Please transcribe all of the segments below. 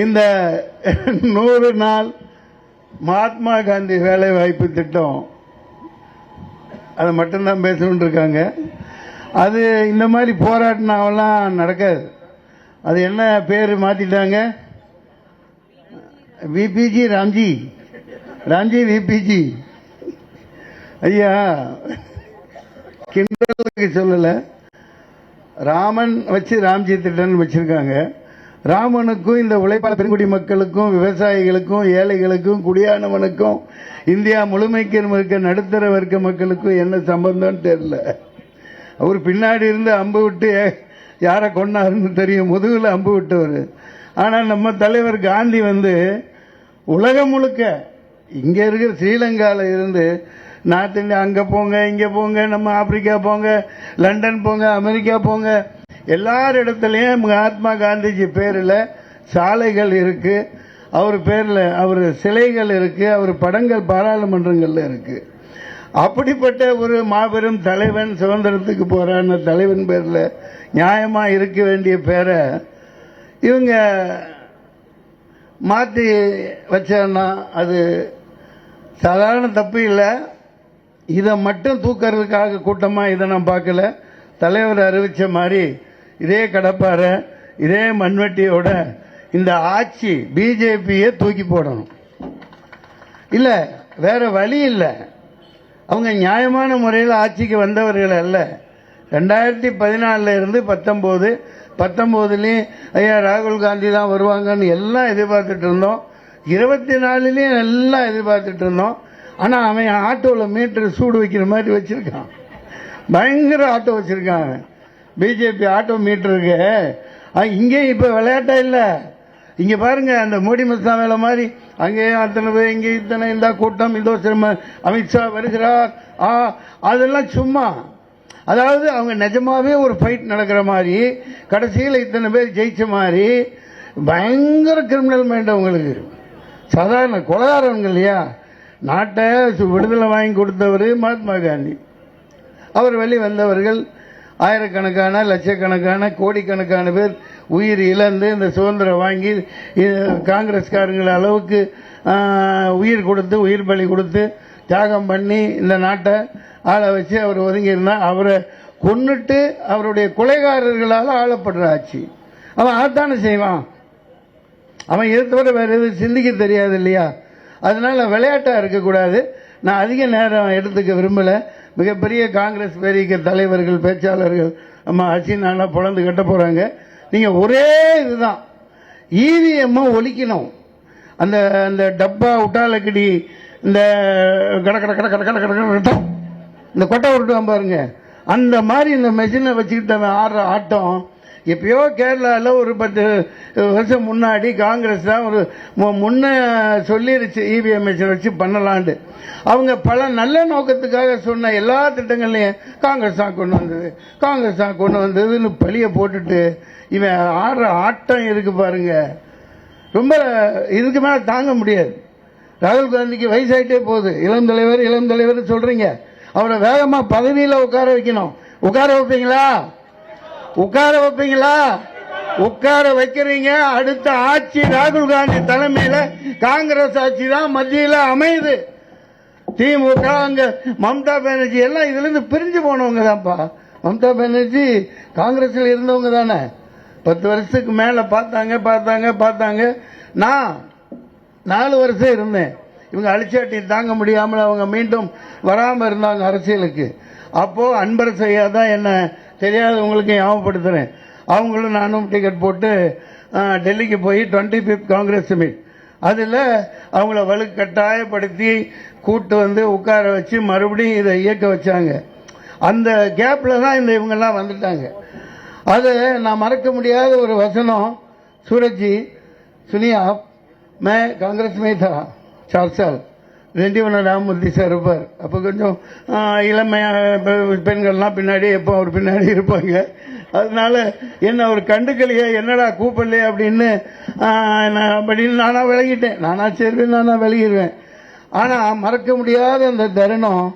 இந்த 100 நாள் மகாத்மா காந்தி வேலை வாய்ப்பு திட்டம் அதை மட்டும்தான் பேசணும்னு இருக்காங்க. அது இந்த மாதிரி போராட்டினாவெல்லாம் நடக்காது. அது என்ன பேர் மாற்றிட்டாங்க? VPG Ramji VPG. ஐயா கிண்டலுக்கு சொல்லலை, ராமன் வச்சு ராம்ஜி திட்டம்னு வச்சிருக்காங்க. ராமனுக்கும் இந்த உழைப்பாளர் பெருங்குடி மக்களுக்கும் விவசாயிகளுக்கும் ஏழைகளுக்கும் குடியானவனுக்கும் இந்தியா முழுமைக்கு இருக்க நடுத்தர வர்க்க மக்களுக்கும் என்ன சம்பந்தம் தெரியல. அவர் பின்னாடி இருந்து அம்பு விட்டு யாரை கொண்டாருன்னு தெரியும், முதுகில் அம்பு விட்டவர். ஆனால் நம்ம தலைவர் காந்தி உலகம் முழுக்க இங்கே இருக்கிற ஸ்ரீலங்காவில் இருந்து நார்த் இந்தியா அங்கே போங்க இங்கே போங்க, நம்ம ஆப்பிரிக்கா போங்க, லண்டன் போங்க, அமெரிக்கா போங்க, எல்லார் இடத்துலையும் மகாத்மா காந்திஜி பேரில் சாலைகள் இருக்கு, அவர் பேரில் அவர் சிலைகள் இருக்கு, அவர் படங்கள் பாராளுமன்றங்கள்ல இருக்கு. அப்படிப்பட்ட ஒரு மாபெரும் தலைவன், சுதந்திரத்துக்கு போராடின தலைவன் பேரில் நியாயமா இருக்க வேண்டிய பேரை இவங்க மாற்றி வச்சா அது சாதாரண தப்பு இல்லை. இதை மட்டும் தூக்கிறதுக்காக கூட்டமாக இதை நான் பார்க்கல. தலைவர் அறிவித்த மாதிரி இதே கடப்பாரை இதே மண்வெட்டியோட இந்த ஆட்சி பிஜேபியை தூக்கி போடணும். இல்லை, வேற வழி இல்லை. அவங்க நியாயமான முறையில் ஆட்சிக்கு வந்தவர்கள் அல்ல. 2014 இருந்து 19 ஐயா ராகுல் காந்தி தான் வருவாங்கன்னு எல்லாம் எதிர்பார்த்துட்டு இருந்தோம். 24 எல்லாம் எதிர்பார்த்துட்டு இருந்தோம். ஆனால் அவன் ஆட்டோவில் மீட்டர் சூடு வைக்கிற மாதிரி வச்சிருக்கான். பயங்கர ஆட்டோ வச்சிருக்காங்க. பிஜேபி ஆட்டோ மீட்டருக்கு இங்கே இப்போ விளையாட்டா இல்லை. இங்கே பாருங்க, அந்த மோடி மஸ்தான் வேலை மாதிரி அங்கேயே அத்தனை பேர், இங்கே இத்தனை, இந்த கூட்டம், இதோ சிரம அமித்ஷா வருகிறார், அதெல்லாம் சும்மா. அதாவது அவங்க நிஜமாவே ஒரு ஃபைட் நடக்கிற மாதிரி, கடைசியில் இத்தனை பேர் ஜெயிச்ச மாதிரி. பயங்கர கிரிமினல் மைண்ட் அவங்களுக்கு. சாதாரண கொலகாரங்க இல்லையா. நாட்டை விடுதலை வாங்கி கொடுத்தவர் மகாத்மா காந்தி. அவர் வெளி வந்தவர்கள் ஆயிரக்கணக்கான லட்சக்கணக்கான கோடிக்கணக்கான பேர் உயிர் இழந்து இந்த சுதந்திரம் வாங்கி காங்கிரஸ்காரங்கள் அளவுக்கு உயிர் கொடுத்து, உயிர் பலி கொடுத்து, தியாகம் பண்ணி இந்த நாட்டை ஆள வச்சு அவர் ஒதுங்கியிருந்தால் அவரை கொன்னுட்டு அவருடைய கொலைகாரர்களால் ஆளப்படுற ஆட்சி. அவன் அதானே செய்வான். அவன் இதை தவிர வேற எதுவும் சிந்திக்க தெரியாது இல்லையா. அதனால விளையாட்டாக இருக்கக்கூடாது. நான் அதிக நேரம் எடுத்துக்க விரும்பலை. மிகப்பெரிய காங்கிரஸ் பெரிய தலைவர்கள், பேச்சாளர்கள் நம்ம ஹசீனானா பொழந்து கட்ட போகிறாங்க. நீங்கள் ஒரே இதுதான், இவிஎம் ஒழிக்கணும். அந்த அந்த டப்பா உட்டாலக்கடி இந்த கட கட கட கட கட கட இந்த கொட்டை உருட்டுவான் பாருங்க, அந்த மாதிரி இந்த மெஷினை வச்சுக்கிட்டு ஆடுற ஆட்டம். எப்பயோ கேரளாவில் ஒரு 10 வருஷம் முன்னாடி காங்கிரஸ் தான் ஒரு முன்ன சொல்லிருச்சு இவிஎம் மிஷின் வச்சு பண்ணலான்ட்டு. அவங்க பல நல்ல நோக்கத்துக்காக சொன்ன எல்லா திட்டங்கள்லையும் காங்கிரஸ் தான் கொண்டு வந்ததுன்னு பழிய போட்டுட்டு இவன் ஆடுற ஆட்டம் இருக்கு பாருங்க. ரொம்ப இதுக்கு மேலே தாங்க முடியாது. ராகுல் காந்திக்கு வயசாயிட்டே போகுது. இளம் தலைவர் சொல்றீங்க, அவரை வேகமா பதவியில் உட்கார வைக்கணும். உட்கார வைப்பீங்களா? உட்கார வைக்கிறீங்க. அடுத்த ஆட்சி ராகுல் காந்தி தலைமையில காங்கிரஸ் ஆட்சி தான் மத்தியில் அமையுது. திமுக அங்க மம்தா பானர்ஜி எல்லாம் இதுல இருந்து பிரிஞ்சு போனவங்க தான்ப்பா. மம்தா பானர்ஜி காங்கிரஸ்ல இருந்தவங்க தானே. 10 வருஷத்துக்கு மேல பார்த்தாங்க. நான் 4 வருஷம் இருந்தேன். இவங்க அழிச்சாட்டி தாங்க முடியாமல் அவங்க மீண்டும் வராமல் இருந்தாங்க அரசியலுக்கு. அப்போ அன்பர் செய்யா தான் என்ன தெரியாதவங்களுக்கு ஞாபகப்படுத்துறேன். அவங்களும் நானும் டிக்கெட் போட்டு டெல்லிக்கு போய் 25th காங்கிரஸ் மீட், அதில் அவங்கள கட்டாயப்படுத்தி கூட்டு உட்கார வச்சு மறுபடியும் இதை இயக்க வச்சாங்க. அந்த கேப்பில் தான் இவங்கெல்லாம் வந்துட்டாங்க. அது நான் மறக்க முடியாத ஒரு வசனம். सूरज सुनिए आप, मैं कांग्रेस में था 4 साल, ராமமூர்த்தி சார் இருப்பார். அப்போ கொஞ்சம் இளமையாக பெண்கள்லாம் பின்னாடி எப்போ அவர் பின்னாடி இருப்பாங்க. அதனால என்ன அவர் கண்டுக்கலையே, என்னடா கூப்பிடலையே அப்படின்னு நானாக விலகிட்டேன். நானாக விலகிடுவேன். ஆனால் மறக்க முடியாத அந்த தருணம்,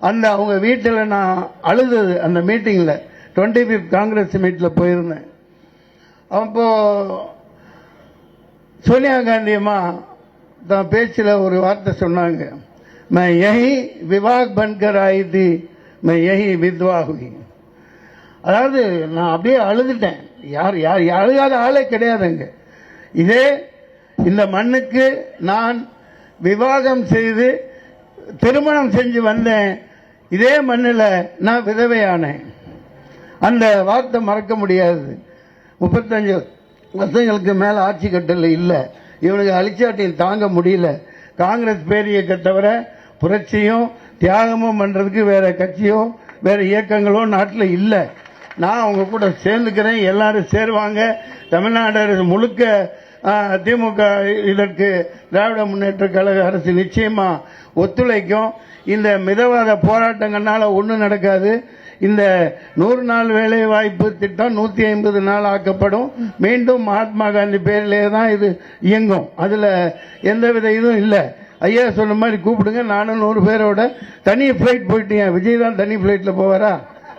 அந்த அவங்க வீட்டில் நான் அழுதது. அந்த மீட்டிங்கில் 25th காங்கிரஸ் மீட்டில் போயிருந்தேன். அப்போ சோனியா காந்தி அம்மா தான் பேச்சில் ஒரு வார்த்தை சொன்னாங்க, मैं यही विवाह बनकर आई थी, मैं यही विधवा हुई. அதாவது நான் அப்படியே அழுதுட்டேன். யார் யார் அழுகாத ஆளே கிடையாதுங்க. இதே இந்த மண்ணுக்கு நான் விவாகம் செய்து திருமணம் செஞ்சு வந்தேன். இதே மண்ணில் நான் விதவையானேன். அந்த வார்த்தை மறக்க முடியாது. 35 வருஷங்களுக்கு மேலே ஆட்சி கட்டல இல்லை. இவனுக்கு அழிச்சாட்டியும் தாங்க முடியல. காங்கிரஸ் பேரிய கட்டவரை புரட்சியும் தியாகமும் பண்ணுறதுக்கு வேற கட்சியோ வேற இயக்கங்களோ நாட்டில் இல்லை. நான் அவங்க கூட சேர்ந்துக்கிறேன். எல்லாரும் சேருவாங்க. தமிழ்நாடு அரசு முழுக்க திமுக இதற்கு திராவிட முன்னேற்ற கழக அரசு நிச்சயமா ஒத்துழைக்கும். இந்த மிதவாத போராட்டங்கள்னால ஒன்றும் நடக்காது. இந்த 100 நாள் வேலை வாய்ப்பு திட்டம் 150 நாள் ஆக்கப்படும். மீண்டும் மகாத்மா காந்தி பேரிலே தான் இது இயங்கும். அதில் எந்தவித இதுவும் இல்லை. ஐயா சொன்ன மாதிரி கூப்பிடுங்க. நானும் 100 பேரோட தனி ஃப்ளைட் போயிட்டேன். விஜய் தான் தனி ஃப்ளைட்டில் போவாரா?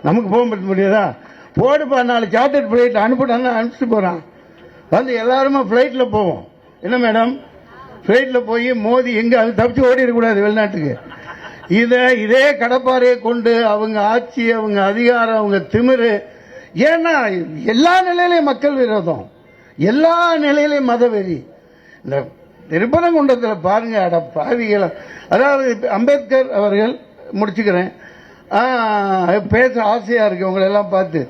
நமக்கு போக முடியாதா? போடுப்பா, 4 சார்ட்டர்ட் ஃப்ளைட் அனுப்பிட்டான்னு அனுப்பிச்சிட்டு போகிறான். வந்து எல்லாருமே ஃப்ளைட்டில் போவோம். என்ன மேடம், ஃப்ளைட்டில் போய் மோதி எங்கே அது தப்பிச்சு ஓடிடக்கூடாது வெளிநாட்டுக்கு. இதே கடப்பாறையை கொண்டு அவங்க ஆட்சி, அவங்க அதிகாரம், அவங்க திமிரு. ஏன்னா எல்லா நிலையிலையும் மக்கள் விரோதம், எல்லா நிலையிலையும் மதவெறி. இந்த திருப்பரங்குன்றத்தில் பாருங்க, அட பாவிகள். அதாவது அம்பேத்கர் அவர்கள், முடிச்சுக்கிறேன், பேச ஆசையா இருக்கு உங்களை எல்லாம் பார்த்து.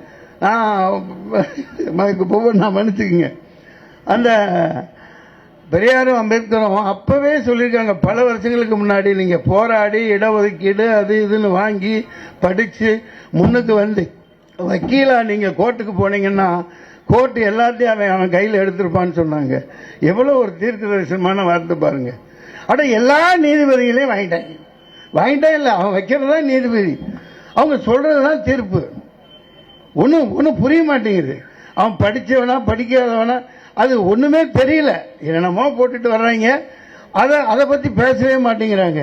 நான் மன்னிச்சுக்குங்க. அந்த பெரியாரும் அம்பேத்கரும் அப்பவே சொல்லியிருக்காங்க, பல வருஷங்களுக்கு முன்னாடி, நீங்க போராடி இடஒதுக்கீடு அது இதுன்னு வாங்கி படிச்சு முன்னுக்கு வந்து வக்கீலா நீங்க கோர்ட்டுக்கு போனீங்கன்னா கோர்ட்டு எல்லாத்தையும் அவன் கையில் எடுத்திருப்பான்னு சொன்னாங்க. எவ்வளவு ஒரு தீர்க்க தரிசனமான வார்த்தை பாருங்க. அட எல்லா நீதிபதிகளையும் வாங்கிட்டேன் இல்லை, அவன் வைக்கிறதுதான் நீதிபதி, அவங்க சொல்றதுதான் தீர்ப்பு. ஒன்றும் புரிய மாட்டேங்குது. அவன் படிச்சவனா படிக்காதவனா அது ஒண்ணுமே தெரியல. என்னமோ போட்டுட்டு வர்றாங்க. அதை பத்தி பேசவே மாட்டேங்கிறாங்க.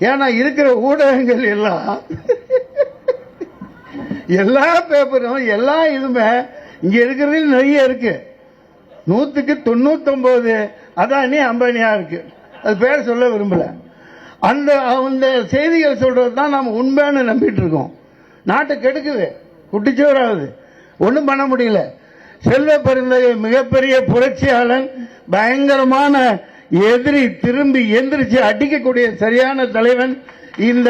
ஏன்னா இருக்கிற ஊடகங்கள் எல்லாம் எல்லா பேப்பரும் எல்லா இதுமே இங்க இருக்கிறது நிறைய இருக்கு. 100க்கு 99 அதானி அம்பானியா இருக்கு. அது பேர் சொல்ல விரும்பல. அந்த செய்திகள் சொல்றது தான் நாம உண்மைன்னு நம்பிட்டு இருக்கோம். நாட்டை கெடுக்குது, குட்டிச்சோராகுது, ஒன்றும் பண்ண முடியல. செல்வ பெருந்தகை மிகப்பெரிய புரட்சியாளன், பயங்கரமான எதிரி, திரும்பி எந்திரிச்சு அடிக்கக்கூடிய சரியான தலைவன். இந்த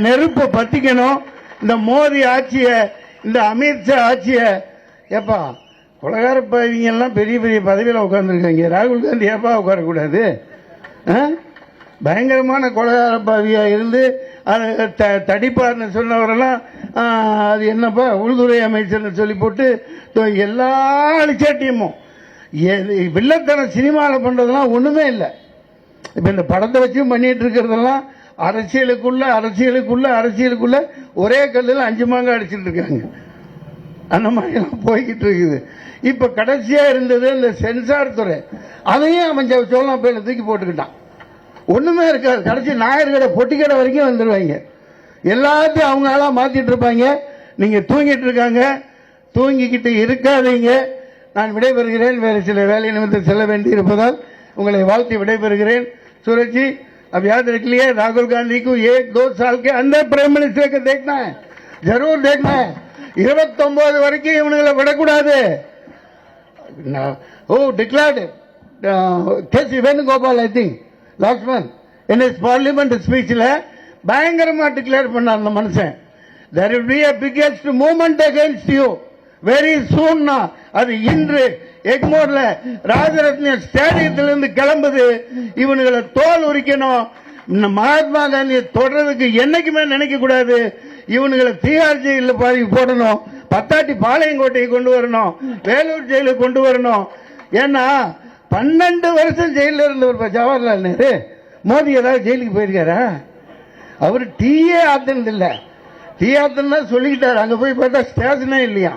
நெருப்பை பத்திக்கணும். இந்த மோடி ஆட்சிய, இந்த அமித்ஷா ஆட்சிய, ஏப்பா கொலகார பதவிங்க எல்லாம் பெரிய பெரிய பதவியில் உட்கார்ந்துருக்காங்க. ராகுல் காந்தி ஏப்பா உட்காரக்கூடாது? பயங்கரமான கொலகார பதவியா இருந்து தடிப்பார்னு சொன்னவரெல்லாம் அது என்னப்பா உள்துறை அமைச்சர்னு சொல்லி போட்டு எல்லா அழிச்சாட்டியமும் வில்லத்தன சினிமாவில் பண்றதெல்லாம் ஒண்ணுமே இல்லை. இப்ப இந்த படத்தை வச்சும் பண்ணிட்டு இருக்கிறதெல்லாம் அரசியலுக்குள்ள ஒரே கல்லில் 5 மாங்காய் அடிச்சுட்டு இருக்காங்க. அந்த மாதிரி எல்லாம் போய்கிட்டு இருக்குது. இப்ப கடைசியா இருந்தது இந்த சென்சார் துறை. அதையும் அவன் சோழனா பேர்ல தூக்கி போட்டுக்கிட்டான். ஒண்ணுமே இருக்காது. கடைசி நாயர் கடை பொட்டி கடை வரைக்கும் வந்துருவாங்க. எல்லாத்தையும் அவங்க ஆளா மாத்திட்டு இருப்பாங்க. நீங்க தூங்கிட்டு இருக்காங்க, தூங்கிக்கிட்டு இருக்காதீங்க. நான் விடைபெறுகிறேன். வேறு சில வேலை நிமித்தம் செல்ல வேண்டி இருப்பதால் உங்களை வாழ்த்தி விடைபெறுகிறேன். सूरज जी, अब याद रख लिए, राहुल गांधी को 1-2 साल के अंदर प्राइम मिनिस्टर को देखना है, जरूर देखना है. 29 வரைக்கும் இவனுங்களை விடக்கூடாது. Oh declared KC Venugopal, I think last month in his parliament speechல பயங்கரமா டிக்ளேர் பண்ண அந்த மனுஷன், there will be a biggest movement against you very soon. அது இன்று எக்மோர்ல ராஜரத்ன ஸ்டேடியத்திலிருந்து கிளம்புது. இவனுங்களை தோல் உரிக்கணும். மகாத்மா காந்தியை தொடர்றதுக்கு என்னைக்குமே நினைக்க கூடாது. இவனுங்களை திகார் ஜெயில பாதி போடணும், பத்தாட்டி பாளையங்கோட்டையை கொண்டு வரணும், வேலூர் ஜெயிலுக்கு கொண்டு வரணும். ஏன்னா 12 வருஷம் ஜெயில இருந்தவர் ஜவஹர்லால் நேரு. மோடி ஏதாவது ஜெயிலுக்கு போயிருக்காரா? அவர் டீயே ஆத்தினது இல்ல. டீ ஆத்தினா சொல்லிக்கிட்டாரு. அங்க போய் பார்த்தா ஸ்டேஷனே இல்லையா.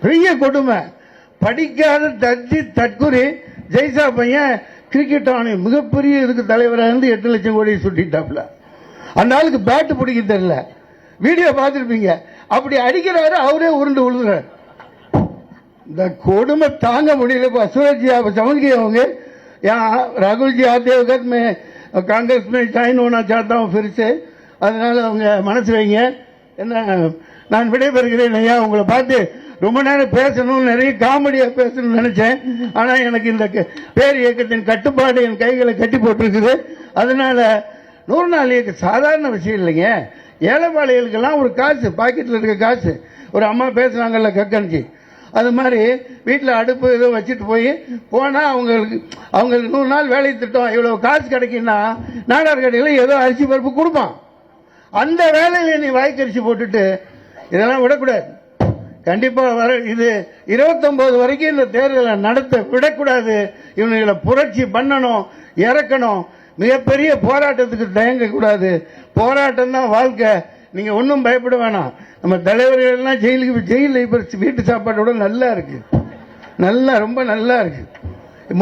பெரிய கொடுமை. படிக்காத தச்சி தற்குறி ஜெய்சா பையன் கிரிக்கெட் ஆணை மிகப்பெரிய இதுக்கு தலைவராக இருந்து 8 லட்சம் கோடி சுட்டிட்டாப்ல. அந்த ஆளுக்கு பேட்டு பிடிக்க தெரியல. வீடியோ பார்த்துருப்பீங்க. அப்படி அடிக்கிறவரை அவரே உருண்டு விழுதுறாரு. இந்த கொடுமை தாங்க முடியல. सूरज जी आप समझ गए होंगे, यहाँ राहुल जी आते वक्त मैं कांग्रेस में ज्वाइन होना चाहता हूँ फिर से. அதனால அவங்க மனசு வைங்க. என்ன நான் விடைபெறுகிறேன் ஐயா. உங்களை பார்த்து ரொம்ப நேரம் பேசணும், நிறைய காமெடியா பேசணும்னு நினைச்சேன். ஆனா எனக்கு இந்த பேர் இயக்கத்தின் கட்டுப்பாடு என் கைகளை கட்டி போட்டிருக்குது. அதனால 100 நாள் இயக்கம் சாதாரண விஷயம் இல்லைங்க. ஏழைப்பாளைகளுக்கெல்லாம் ஒரு காசு, பாக்கெட்டில் இருக்க காசு. ஒரு அம்மா பேசுனாங்கல்ல கக்கன்ஜி, அது மாதிரி வீட்டில் அடுப்பு ஏதோ வச்சுட்டு போனால் அவங்களுக்கு 100 நாள் வேலை திட்டம் இவ்வளோ காசு கிடைக்குன்னா நாடார் கடையில் ஏதோ அரிசி பருப்பு கொடுப்பான். அந்த வேலையில் நீ வாய்க்கரிசி போட்டுட்டு இதெல்லாம் விடக்கூடாது. கண்டிப்பாக இது 29 வரைக்கும் இந்த தேர்தலை நடத்த விடக்கூடாது. இவங்களை புரட்சி பண்ணணும், இறக்கணும். மிகப்பெரிய போராட்டத்துக்கு தயங்க கூடாது. போராட்டம் தான் வாழ்க்கை. நீங்க ஒன்றும் பயப்பட வேணாம். நம்ம தலைவர்கள் எல்லாம் ஜெயிலில் இப்ப வீட்டு சாப்பாட்டோட நல்லா இருக்கு, நல்லா ரொம்ப நல்லா இருக்கு.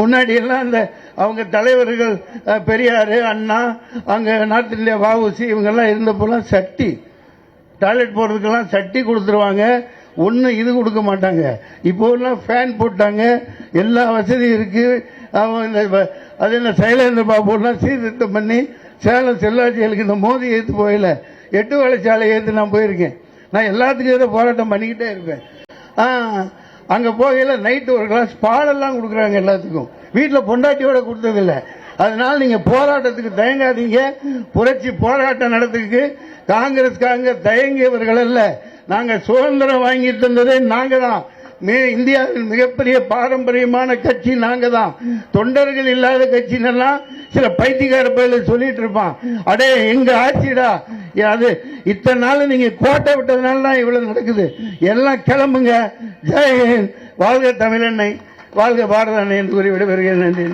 முன்னாடி எல்லாம் அந்த அவங்க தலைவர்கள் பெரியாரு, அண்ணா, அங்க நார்த் இந்தியா வஉசி இவங்கெல்லாம் இருந்தப்பெல்லாம் சட்டி டாய்லெட் போடுறதுக்கெல்லாம் சட்டி கொடுத்துருவாங்க. ஒன்றும் இது கொடுக்க மாட்டாங்க. இப்போ எல்லாம் ஃபேன் போட்டாங்க, எல்லா வசதியும் இருக்கு. அது என்ன சைலேந்திர பாபுலாம் சீர்திருத்தம் பண்ணி சேலம் செல்லாட்சிகளுக்கு இந்த மோதி ஏற்று போயில 8 வழிச்சாலை ஏற்று நான் போயிருக்கேன். நான் எல்லாத்துக்கும் ஏதோ போராட்டம் பண்ணிக்கிட்டே இருப்பேன். அங்கே போகையில் நைட்டு ஒரு கிளாஸ் பாலெல்லாம் கொடுக்குறாங்க எல்லாத்துக்கும். வீட்டில் பொண்டாட்டியோட கொடுத்ததில்லை. அதனால நீங்க போராட்டத்துக்கு தயங்காதீங்க. புரட்சி போராட்டம் நடத்துக்கு காங்கிரஸ்காரங்க தயங்கியவர்கள் அல்ல. நாங்க சுதந்திரம் வாங்கி தந்ததே நாங்க தான். இந்தியாவில் மிகப்பெரிய பாரம்பரியமான கட்சி நாங்க தான். தொண்டர்கள் இல்லாத கட்சினெல்லாம் சில பைத்தியக்கார பயில சொல்லிட்டு இருப்பான். அடே எங்க ஆட்சிடா அது. இத்தனை நாள் நீங்க கோட்டை விட்டதுனால தான் இவ்வளவு நடக்குது. எல்லாம் கிளம்புங்க. ஜெயஹிந்த். வாழ்க தமிழன்னை, வாழ்க பாரத அன்னை என்று கூறி விடைபெறுகிறேன். நன்றி.